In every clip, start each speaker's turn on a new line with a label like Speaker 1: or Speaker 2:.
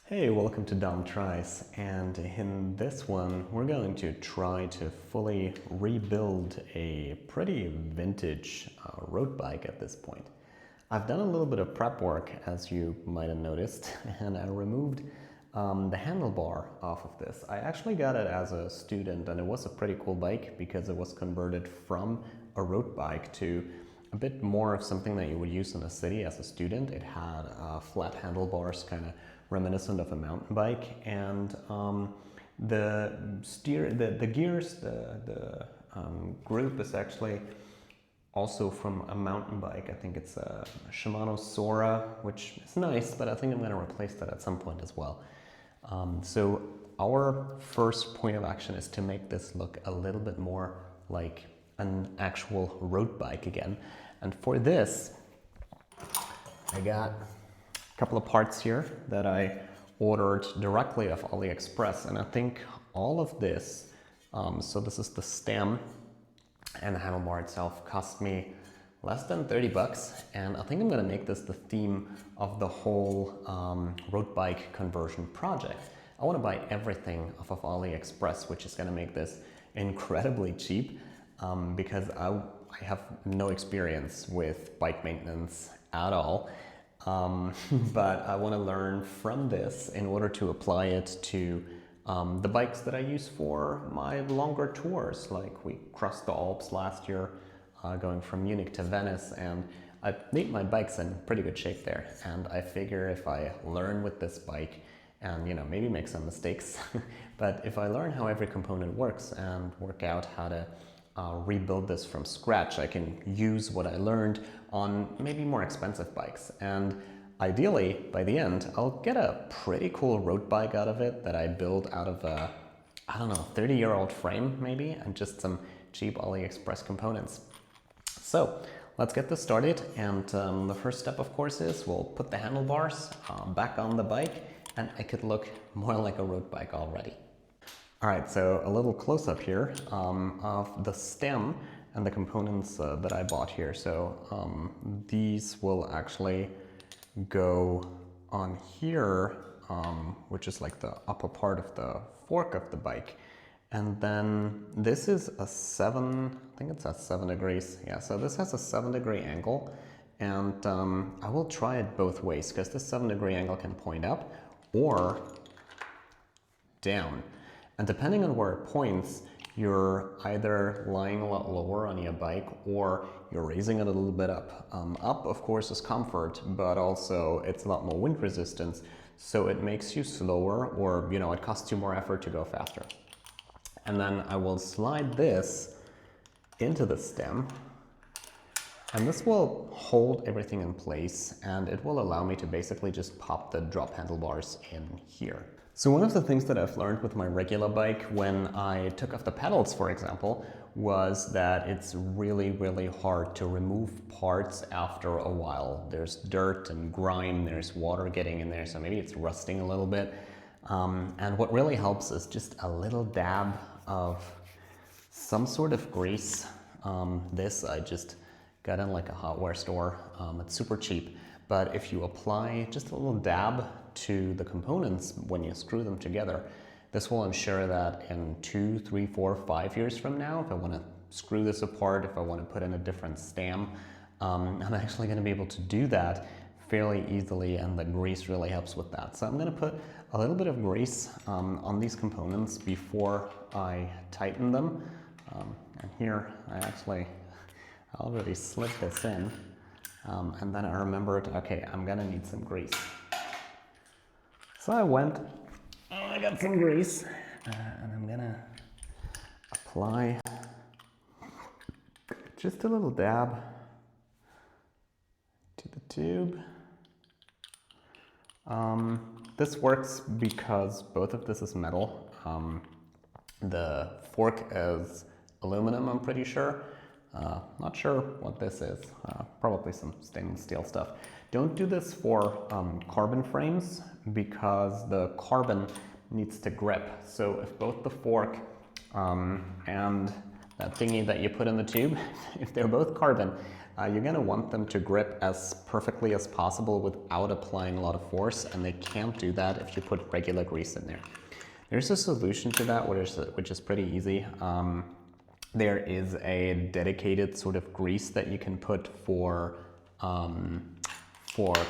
Speaker 1: Hey, welcome to Dumb Tries, and in this one we're going to try to fully rebuild a pretty vintage road bike at this point. I've done a little bit of prep work, as you might have noticed, and I removed the handlebar off of this. I actually got it as a student, and it was a pretty cool bike because it was converted from a road bike to a bit more of something that you would use in a city as a student. It had flat handlebars, kind of reminiscent of a mountain bike, and the gears, the group is actually also from a mountain bike. I think it's a Shimano Sora, which is nice, but I think I'm going to replace that at some point as well. So our first point of action is to make this look a little bit more like an actual road bike again. And for this, I got a couple of parts here that I ordered directly off AliExpress, and I think all of this, so this is the stem and the handlebar itself, cost me less than 30 bucks, and I think I'm gonna make this the theme of the whole road bike conversion project. I wanna buy everything off of AliExpress, which is gonna make this incredibly cheap because I have no experience with bike maintenance at all. But I want to learn from this in order to apply it to the bikes that I use for my longer tours. Like we crossed the Alps last year, going from Munich to Venice, and I made my bikes in pretty good shape there. And I figure if I learn with this bike and maybe make some mistakes, but if I learn how every component works and work out how to rebuild this from scratch, I can use what I learned on maybe more expensive bikes. And ideally, by the end, I'll get a pretty cool road bike out of it that I build out of a, I don't know, 30-year-old frame maybe, and just some cheap AliExpress components. So let's get this started. And the first step, of course, is we'll put the handlebars back on the bike, and it could look more like a road bike already. All right, so a little close-up here of the stem and the components that I bought here. So these will actually go on here, which is like the upper part of the fork of the bike. And then this is a I think it's at 7 degrees. Yeah, so this has a 7-degree angle. And I will try it both ways because this 7-degree angle can point up or down. And depending on where it points, you're either lying a lot lower on your bike or you're raising it a little bit up. Up, of course, is comfort, but also it's a lot more wind resistance, so it makes you slower, or it costs you more effort to go faster. And then I will slide this into the stem, and this will hold everything in place, and it will allow me to basically just pop the drop handlebars in here. So one of the things that I've learned with my regular bike when I took off the pedals, for example, was that it's really, really hard to remove parts after a while. There's dirt and grime, there's water getting in there, so maybe it's rusting a little bit. And what really helps is just a little dab of some sort of grease. This I just got in like a hardware store. It's super cheap, but if you apply just a little dab to the components when you screw them together, this will ensure that in 2, 3, 4, 5 years from now, if I want to screw this apart, if I want to put in a different stem, I'm actually going to be able to do that fairly easily, and the grease really helps with that. So I'm going to put a little bit of grease on these components before I tighten them. And here I already slid this in, and then I remembered, okay, I'm going to need some grease. So I went, I got some grease, and I'm gonna apply just a little dab to the tube. This works because both of this is metal. The fork is aluminum, I'm pretty sure. Not sure what this is, probably some stainless steel stuff. Don't do this for carbon frames because the carbon needs to grip. So if both the fork and that thingy that you put in the tube, if they're both carbon, you're going to want them to grip as perfectly as possible without applying a lot of force, and they can't do that if you put regular grease in there. There's a solution to that, which is pretty easy. There is a dedicated sort of grease that you can put for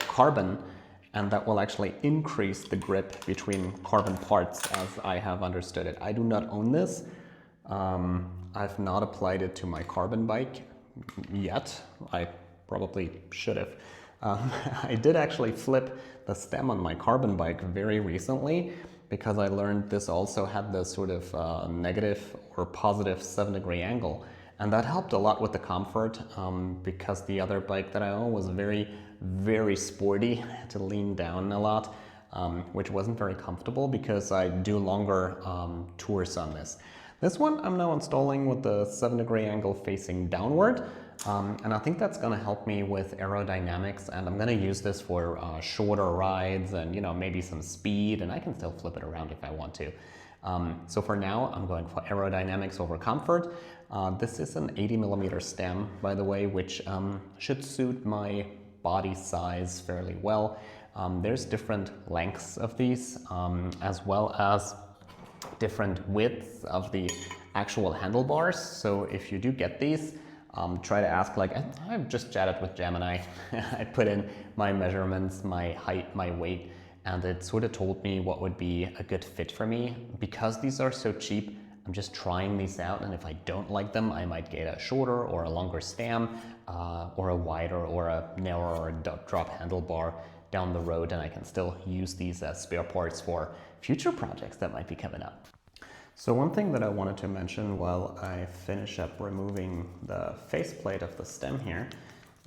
Speaker 1: carbon, and that will actually increase the grip between carbon parts, as I have understood it. I do not own this. I've not applied it to my carbon bike yet. I probably should have. I did actually flip the stem on my carbon bike very recently, because I learned this also had this sort of negative or positive 7-degree angle. And that helped a lot with the comfort, because the other bike that I own was very, very sporty. I had to lean down a lot, which wasn't very comfortable because I do longer tours on this. This one I'm now installing with the 7-degree angle facing downward, and I think that's going to help me with aerodynamics, and I'm going to use this for shorter rides and, you know, maybe some speed, and I can still flip it around if I want to. So for now, I'm going for aerodynamics over comfort. This is an 80mm stem, by the way, which should suit my body size fairly well. There's different lengths of these, as well as different widths of the actual handlebars. So if you do get these, try to ask, like, I've just chatted with Gemini. I put in my measurements, my height, my weight, and it sort of told me what would be a good fit for me. Because these are so cheap, I'm just trying these out, and if I don't like them, I might get a shorter or a longer stem, or a wider or a narrower drop handlebar down the road, and I can still use these as spare parts for future projects that might be coming up. So one thing that I wanted to mention while I finish up removing the faceplate of the stem here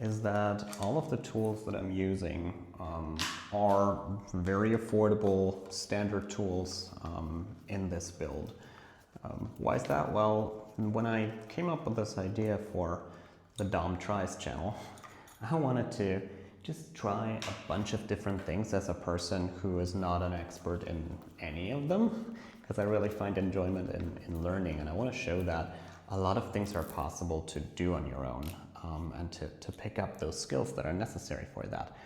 Speaker 1: is that all of the tools that I'm using are very affordable standard tools in this build. Why is that? Well, when I came up with this idea for the Dom Tries channel, I wanted to just try a bunch of different things as a person who is not an expert in any of them, because I really find enjoyment in learning, and I want to show that a lot of things are possible to do on your own, and to pick up those skills that are necessary for that.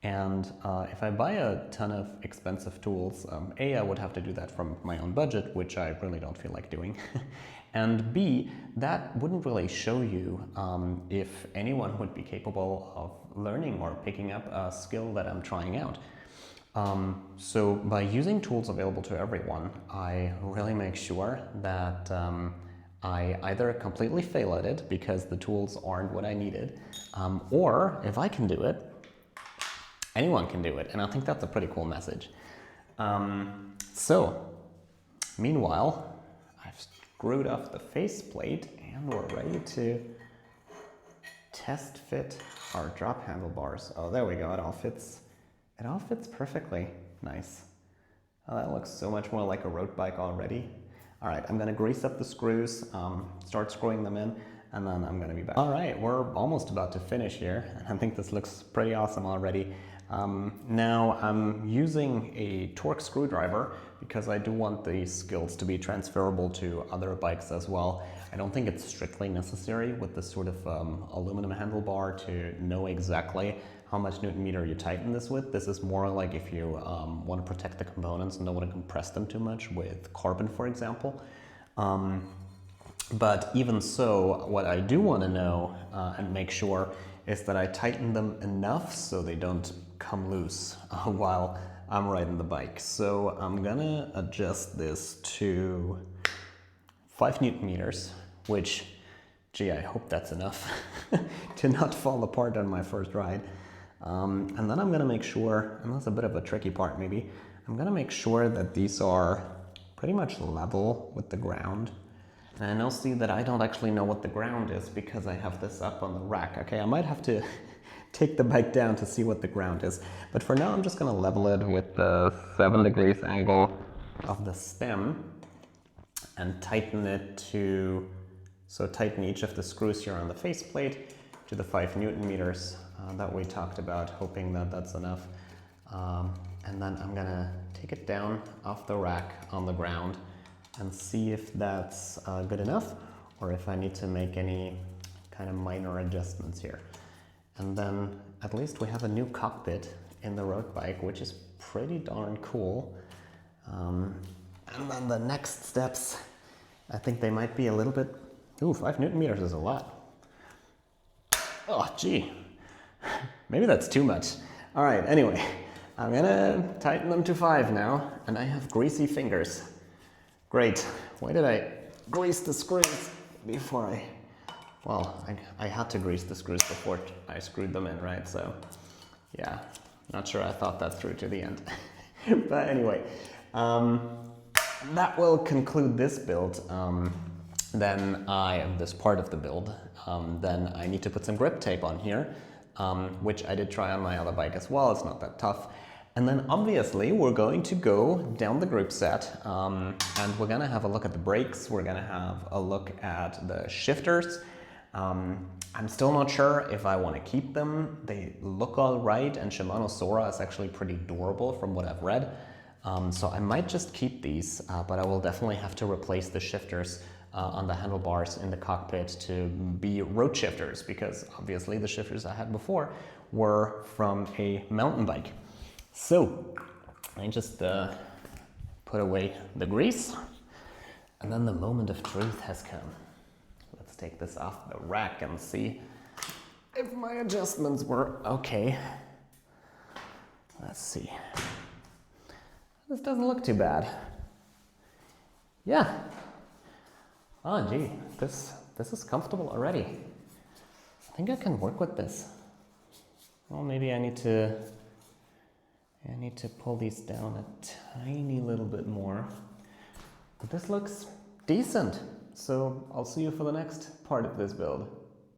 Speaker 1: And if I buy a ton of expensive tools, A, I would have to do that from my own budget, which I really don't feel like doing. And B, that wouldn't really show you if anyone would be capable of learning or picking up a skill that I'm trying out. So by using tools available to everyone, I really make sure that I either completely fail at it because the tools aren't what I needed, or if I can do it, anyone can do it. And I think that's a pretty cool message. So meanwhile, I've screwed off the faceplate and we're ready to test fit our drop handlebars. Oh, there we go. It all fits perfectly. Nice. Oh, that looks so much more like a road bike already. All right, I'm gonna grease up the screws, start screwing them in, and then I'm gonna be back. All right, we're almost about to finish here, and I think this looks pretty awesome already. Now I'm using a torque screwdriver because I do want these skills to be transferable to other bikes as well. I don't think it's strictly necessary with this sort of aluminum handlebar to know exactly how much Newton meter you tighten this with. This is more like if you want to protect the components and don't want to compress them too much with carbon, for example. But even so, what I do want to know and make sure is that I tighten them enough so they don't come loose while I'm riding the bike. So I'm gonna adjust this to 5 Newton meters, which, gee, I hope that's enough to not fall apart on my first ride. And then I'm gonna make sure, and that's a bit of a tricky part maybe, I'm gonna make sure that these are pretty much level with the ground. And I now see that I don't actually know what the ground is because I have this up on the rack. Okay, I might have to take the bike down to see what the ground is. But for now, I'm just gonna level it with the 7 degrees angle of the stem and tighten it to, so tighten each of the screws here on the faceplate to the 5 Newton meters that we talked about, hoping that that's enough. And then I'm gonna take it down off the rack on the ground and see if that's good enough, or if I need to make any kind of minor adjustments here. And then at least we have a new cockpit in the road bike, which is pretty darn cool. And then the next steps, I think they might be a little bit, ooh, 5 Newton meters is a lot. Oh, gee, maybe that's too much. All right, anyway, I'm gonna tighten them to 5 now, and I have greasy fingers. Great, why did I grease the screws before well, I had to grease the screws before I screwed them in, right? So, yeah, not sure I thought that through to the end. But anyway, that will conclude this build. This part of the build. Then I need to put some grip tape on here, which I did try on my other bike as well. It's not that tough. And then obviously we're going to go down the group set, and we're gonna have a look at the brakes. We're gonna have a look at the shifters. I'm still not sure if I want to keep them. They look all right, and Shimano Sora is actually pretty durable from what I've read. So I might just keep these, but I will definitely have to replace the shifters on the handlebars in the cockpit to be road shifters, because obviously the shifters I had before were from a mountain bike. So I just put away the grease, and then the moment of truth has come. Let's take this off the rack and see if my adjustments were okay. Let's see. This doesn't look too bad. Yeah. Oh gee, this is comfortable already. I think I can work with this. Well, maybe I need to pull these down a tiny little bit more. But this looks decent. So I'll see you for the next part of this build.